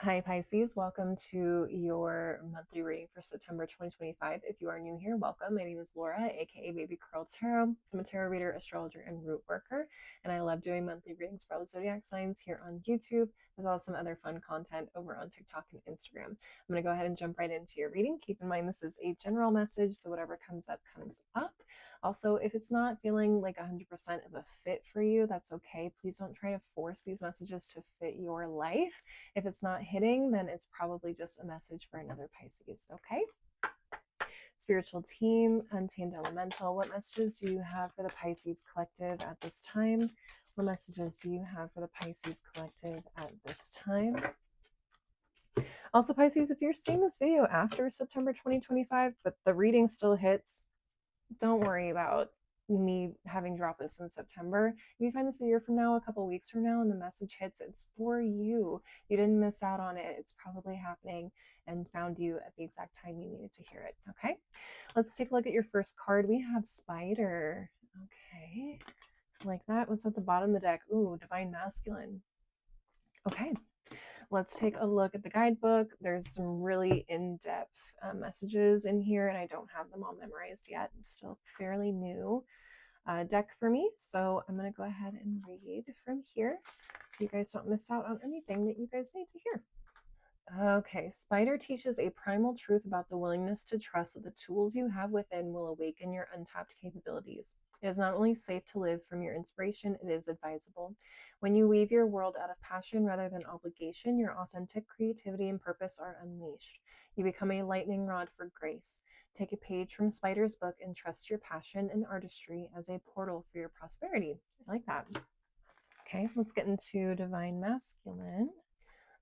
Hi Pisces, welcome to your monthly reading for September 2025. If you are new here, welcome. My name is Laura, aka Baby Curl Tarot. I'm a tarot reader, astrologer, and root worker, and I love doing monthly readings for all the zodiac signs here on YouTube, as well as some other fun content over on TikTok and Instagram. I'm going to go ahead and jump right into your reading. Keep in mind this is a general message, so whatever comes up, comes up. Also, if it's not feeling like 100% of a fit for you, that's okay. Please don't try to force these messages to fit your life. If it's not hitting, then it's probably just a message for another Pisces, okay? Spiritual team, Untamed Elemental, what messages do you have for the Pisces collective at this time? What messages do you have for the Pisces collective at this time? Also, Pisces, if you're seeing this video after September 2025, but the reading still hits, don't worry about me having dropped this in September. If you find this a year from now, a couple weeks from now, and the message hits, it's for you. You didn't miss out on it. It's probably happening and found you at the exact time you needed to hear it. Okay, let's take a look at your first card. We have Spider. Okay, like that. What's at the bottom of the deck? Ooh, Divine Masculine. Okay, let's take a look at the guidebook. There's some really in-depth messages in here, and I don't have them all memorized yet. It's still fairly new deck for me, so I'm going to go ahead and read from here so you guys don't miss out on anything that you guys need to hear. Okay, Spider teaches a primal truth about the willingness to trust that the tools you have within will awaken your untapped capabilities. It is not only safe to live from your inspiration, it is advisable. When you weave your world out of passion rather than obligation, your authentic creativity and purpose are unleashed. You become a lightning rod for grace. Take a page from Spider's book and trust your passion and artistry as a portal for your prosperity. I like that. Okay, let's get into Divine Masculine.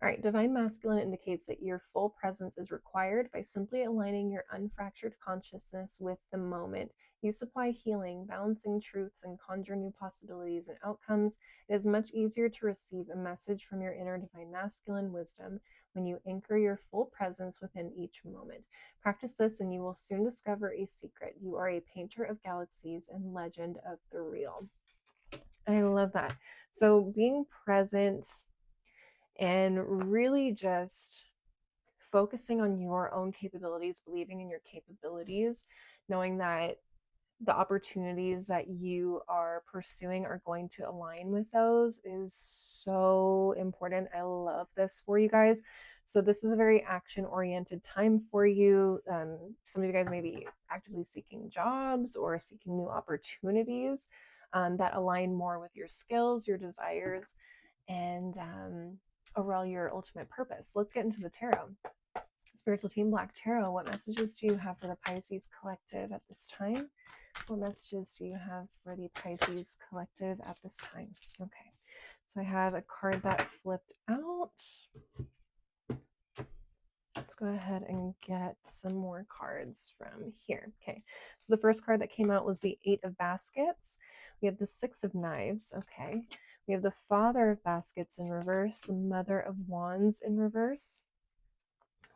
All right, Divine Masculine indicates that your full presence is required by simply aligning your unfractured consciousness with the moment. You supply healing, balancing truths, and conjure new possibilities and outcomes. It is much easier to receive a message from your inner Divine Masculine wisdom when you anchor your full presence within each moment. Practice this and you will soon discover a secret. You are a painter of galaxies and legend of the real. I love that. So being present and really just focusing on your own capabilities, believing in your capabilities, knowing that the opportunities that you are pursuing are going to align with those is so important. I love this for you guys. So this is a very action oriented time for you. Some of you guys may be actively seeking jobs or seeking new opportunities that align more with your skills, your desires, and overall your ultimate purpose. Let's get into the tarot. Spiritual Team Black Tarot, what messages do you have for the Pisces collective at this time? What messages do you have for the Pisces collective at this time? Okay, so I have a card that flipped out. Let's go ahead and get some more cards from here. Okay, so the first card that came out was the Eight of Baskets. We have the Six of Knives. Okay, we have the Father of Baskets in reverse, the Mother of Wands in reverse.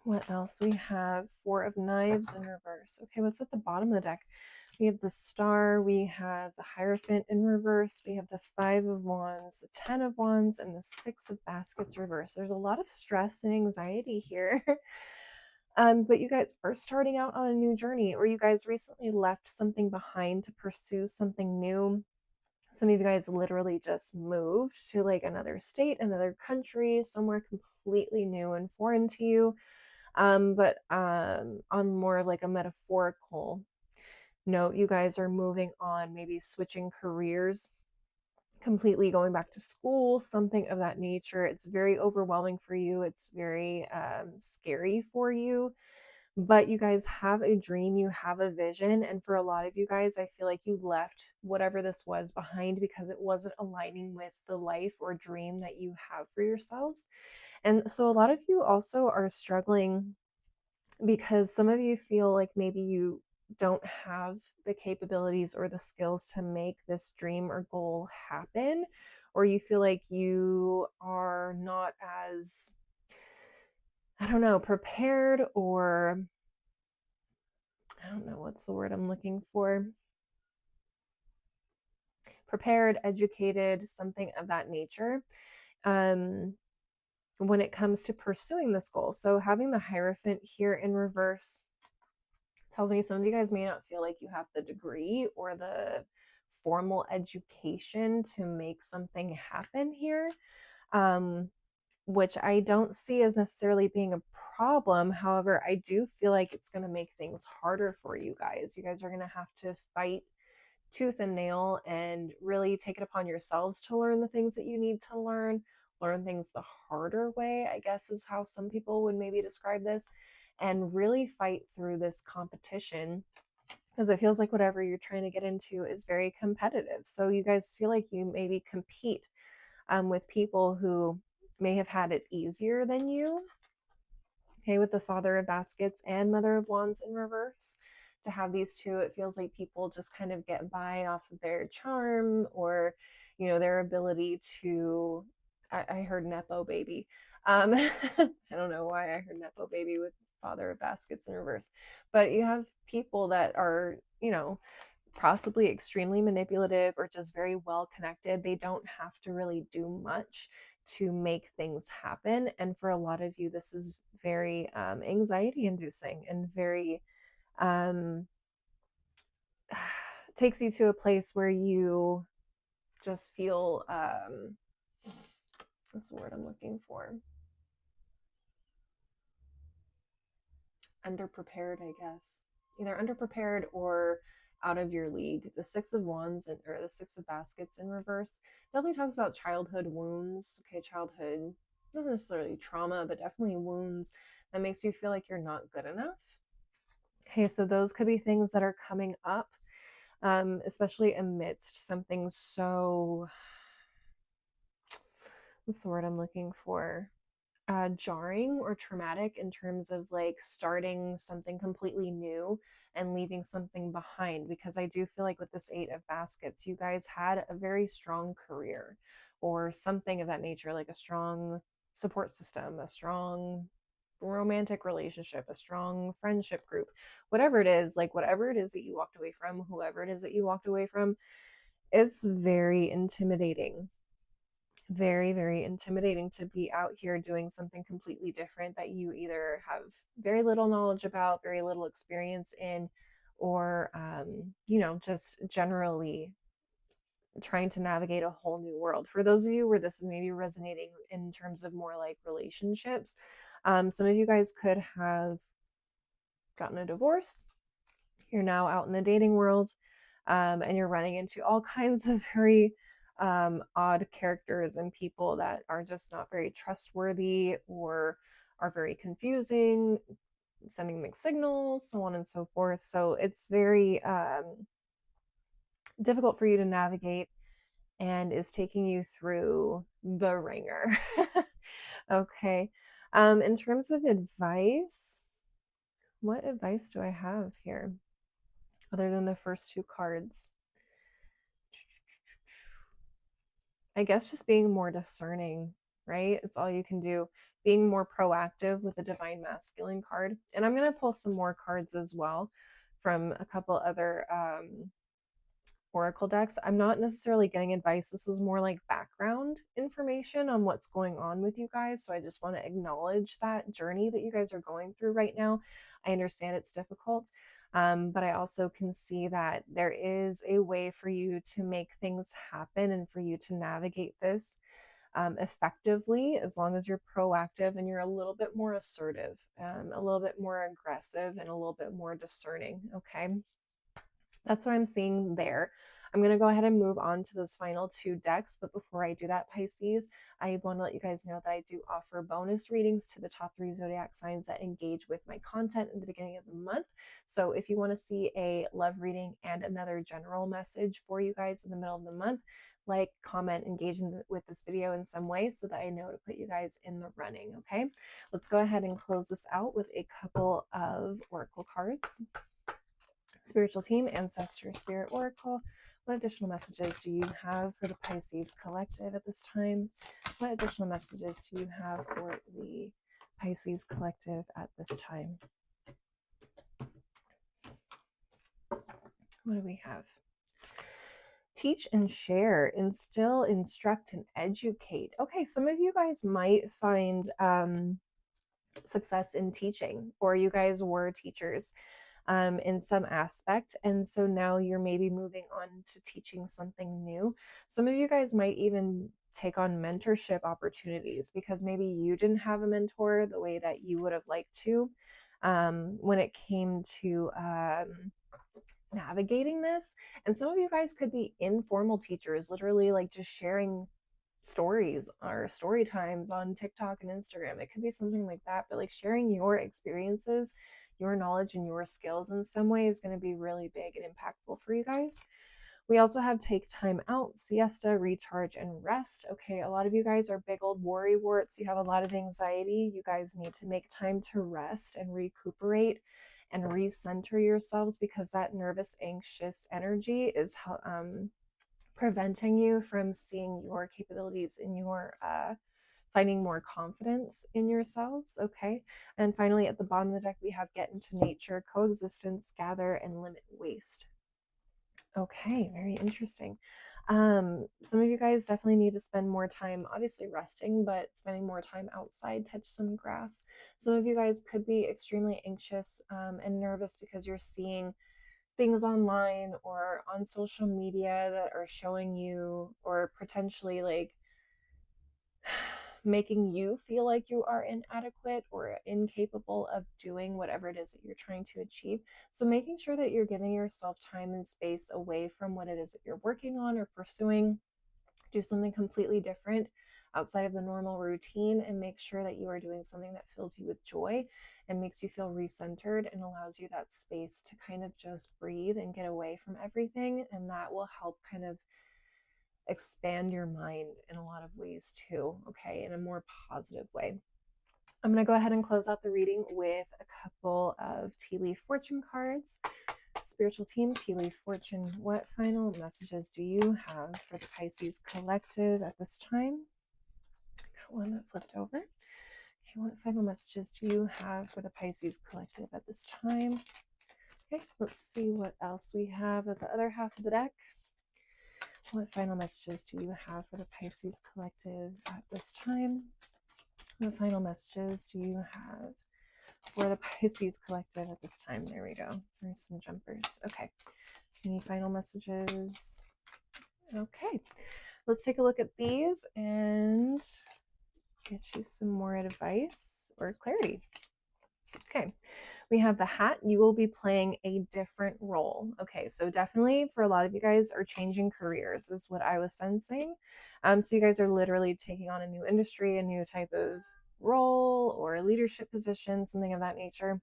What else? We have Four of Knives in reverse. Okay, what's at the bottom of the deck? We have the Star, we have the Hierophant in reverse, we have the Five of Wands, the Ten of Wands, and the Six of Baskets reverse. There's a lot of stress and anxiety here. But you guys are starting out on a new journey, or you guys recently left something behind to pursue something new. Some of you guys literally just moved to like another state, another country, somewhere completely new and foreign to you. But on more of like a metaphorical note, you guys are moving on, maybe switching careers, completely going back to school, something of that nature. It's very overwhelming for you. It's very scary for you. But you guys have a dream, you have a vision. And for a lot of you guys, I feel like you left whatever this was behind because it wasn't aligning with the life or dream that you have for yourselves. And so a lot of you also are struggling because some of you feel like maybe you don't have the capabilities or the skills to make this dream or goal happen, or you feel like you are not as, I don't know, prepared, or I don't know what's the word I'm looking for. Prepared, educated, something of that nature. when it comes to pursuing this goal. So having the Hierophant here in reverse tells me some of you guys may not feel like you have the degree or the formal education to make something happen here, which I don't see as necessarily being a problem. However, I do feel like it's going to make things harder for you guys. You guys are going to have to fight tooth and nail and really take it upon yourselves to learn the things that you need to learn things the harder way, I guess is how some people would maybe describe this, and really fight through this competition, because it feels like whatever you're trying to get into is very competitive. So you guys feel like you maybe compete with people who may have had it easier than you. Okay, with the Father of Baskets and Mother of Wands in reverse, to have these two, it feels like people just kind of get by off of their charm or, their ability to. I heard Nepo baby. I don't know why I heard Nepo baby with Father of Baskets in reverse, but you have people that are, possibly extremely manipulative or just very well connected. They don't have to really do much to make things happen. And for a lot of you, this is very anxiety inducing and very takes you to a place where you just feel what's the word I'm looking for? Underprepared, I guess. Either underprepared or out of your league. The Six of Wands or the Six of Baskets in reverse definitely talks about childhood wounds. Okay, childhood, not necessarily trauma, but definitely wounds that makes you feel like you're not good enough. Okay, so those could be things that are coming up, especially amidst something so, what's the word I'm looking for? Jarring or traumatic in terms of like starting something completely new and leaving something behind, because I do feel like with this Eight of Baskets, you guys had a very strong career or something of that nature, like a strong support system, a strong romantic relationship, a strong friendship group, whatever it is, like whatever it is that you walked away from, whoever it is that you walked away from, it's very intimidating, very, very intimidating to be out here doing something completely different that you either have very little knowledge about, very little experience in, or, just generally trying to navigate a whole new world. For those of you where this is maybe resonating in terms of more like relationships, some of you guys could have gotten a divorce. You're now out in the dating world, and you're running into all kinds of very odd characters and people that are just not very trustworthy or are very confusing, sending mixed signals, so on and so forth. So it's very difficult for you to navigate and is taking you through the ringer. Okay. In terms of advice, what advice do I have here other than the first two cards? I guess just being more discerning, right? It's all you can do. Being more proactive with the Divine Masculine card. And I'm going to pull some more cards as well from a couple other oracle decks. I'm not necessarily getting advice. This is more like background information on what's going on with you guys. So I just want to acknowledge that journey that you guys are going through right now. I understand it's difficult, but I also can see that there is a way for you to make things happen and for you to navigate this effectively, as long as you're proactive and you're a little bit more assertive, a little bit more aggressive, and a little bit more discerning. Okay. That's what I'm seeing there. I'm going to go ahead and move on to those final two decks. But before I do that, Pisces, I want to let you guys know that I do offer bonus readings to the top 3 zodiac signs that engage with my content in the beginning of the month. So if you want to see a love reading and another general message for you guys in the middle of the month, like, comment, engage with this video in some way so that I know to put you guys in the running. Okay, let's go ahead and close this out with a couple of oracle cards. Spiritual team, ancestor, spirit, oracle, what additional messages do you have for the Pisces collective at this time? What additional messages do you have for the Pisces collective at this time? What do we have? teach and share, instill, instruct, and educate. Okay, some of you guys might find success in teaching, or you guys were teachers in some aspect. And so now you're maybe moving on to teaching something new. Some of you guys might even take on mentorship opportunities because maybe you didn't have a mentor the way that you would have liked to when it came to navigating this. And some of you guys could be informal teachers, literally like just sharing stories or story times on TikTok and Instagram. It could be something like that, but like sharing your experiences, your knowledge, and your skills in some way is going to be really big and impactful for you guys. We also have take time out, siesta, recharge, and rest. Okay, a lot of you guys are big old worry warts. You have a lot of anxiety. You guys need to make time to rest and recuperate and recenter yourselves because that nervous, anxious energy is preventing you from seeing your capabilities in your finding more confidence in yourselves. Okay, and finally at the bottom of the deck we have get into nature, coexistence, gather, and limit waste. Okay, very interesting. Some of you guys definitely need to spend more time, obviously resting, but spending more time outside, touch some grass. Some of you guys could be extremely anxious and nervous because you're seeing things online or on social media that are showing you or potentially like making you feel like you are inadequate or incapable of doing whatever it is that you're trying to achieve. So making sure that you're giving yourself time and space away from what it is that you're working on or pursuing. Do something completely different outside of the normal routine and make sure that you are doing something that fills you with joy and makes you feel recentered and allows you that space to kind of just breathe and get away from everything. And that will help kind of expand your mind in a lot of ways too, okay, in a more positive way. I'm going to go ahead and close out the reading with a couple of tea leaf fortune cards. Spiritual team, tea leaf fortune, what final messages do you have for the Pisces collective at this time? Got one that flipped over. Okay, what final messages do you have for the Pisces collective at this time? Okay, let's see what else we have at the other half of the deck. What final messages do you have for the Pisces collective at this time? What final messages do you have for the Pisces collective at this time? There we go. There's some jumpers. Okay. Any final messages? Okay. Let's take a look at these and get you some more advice or clarity. Okay. We have the hat. You will be playing a different role. Okay, so definitely for a lot of you guys are changing careers is what I was sensing. So you guys are literally taking on a new industry, a new type of role or leadership position, something of that nature.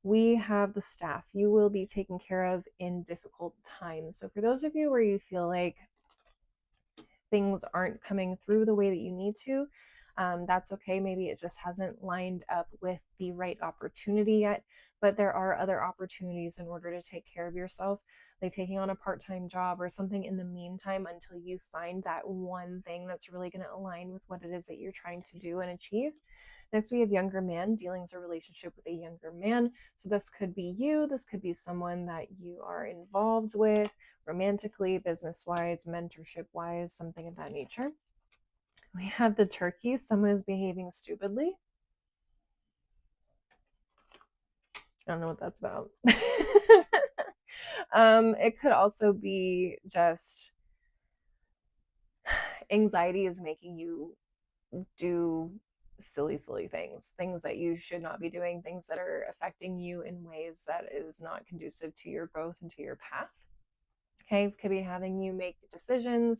We have the staff. You will be taken care of in difficult times. So for those of you where you feel like things aren't coming through the way that you need to, that's okay. Maybe it just hasn't lined up with the right opportunity yet, but there are other opportunities in order to take care of yourself, like taking on a part-time job or something in the meantime until you find that one thing that's really going to align with what it is that you're trying to do and achieve. Next, we have younger man, dealings or relationship with a younger man. So this could be you, this could be someone that you are involved with romantically, business-wise, mentorship-wise, something of that nature. We have the turkey. Someone is behaving stupidly. I don't know what that's about. It could also be just anxiety is making you do silly things that you should not be doing, things that are affecting you in ways that is not conducive to your growth and to your path. Okay, it could be having you make decisions,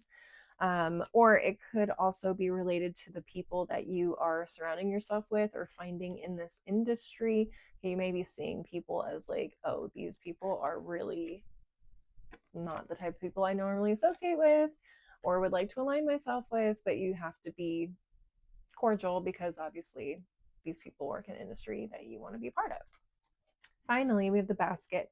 or it could also be related to the people that you are surrounding yourself with or finding in this industry. You may be seeing people as like, oh, these people are really not the type of people I normally associate with or would like to align myself with, but you have to be cordial because obviously these people work in an industry that you want to be a part of. Finally, we have the basket,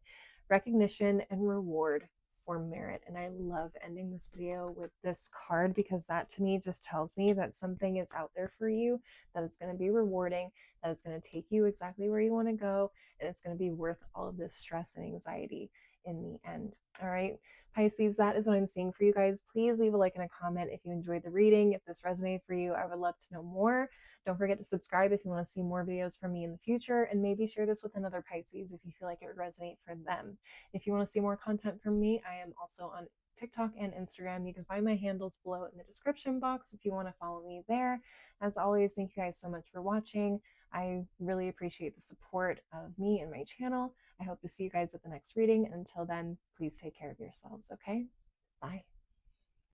recognition and reward for merit. And I love ending this video with this card because that to me just tells me that something is out there for you, that it's going to be rewarding, that it's going to take you exactly where you want to go, and it's going to be worth all of this stress and anxiety in the end. All right, Pisces, that is what I'm seeing for you guys. Please leave a like and a comment if you enjoyed the reading. If this resonated for you, I would love to know more. Don't forget to subscribe if you want to see more videos from me in the future, and maybe share this with another Pisces if you feel like it would resonate for them. If you want to see more content from me, I am also on TikTok and Instagram. You can find my handles below in the description box if you want to follow me there. As always, thank you guys so much for watching. I really appreciate the support of me and my channel. I hope to see you guys at the next reading. And until then, please take care of yourselves, okay? Bye.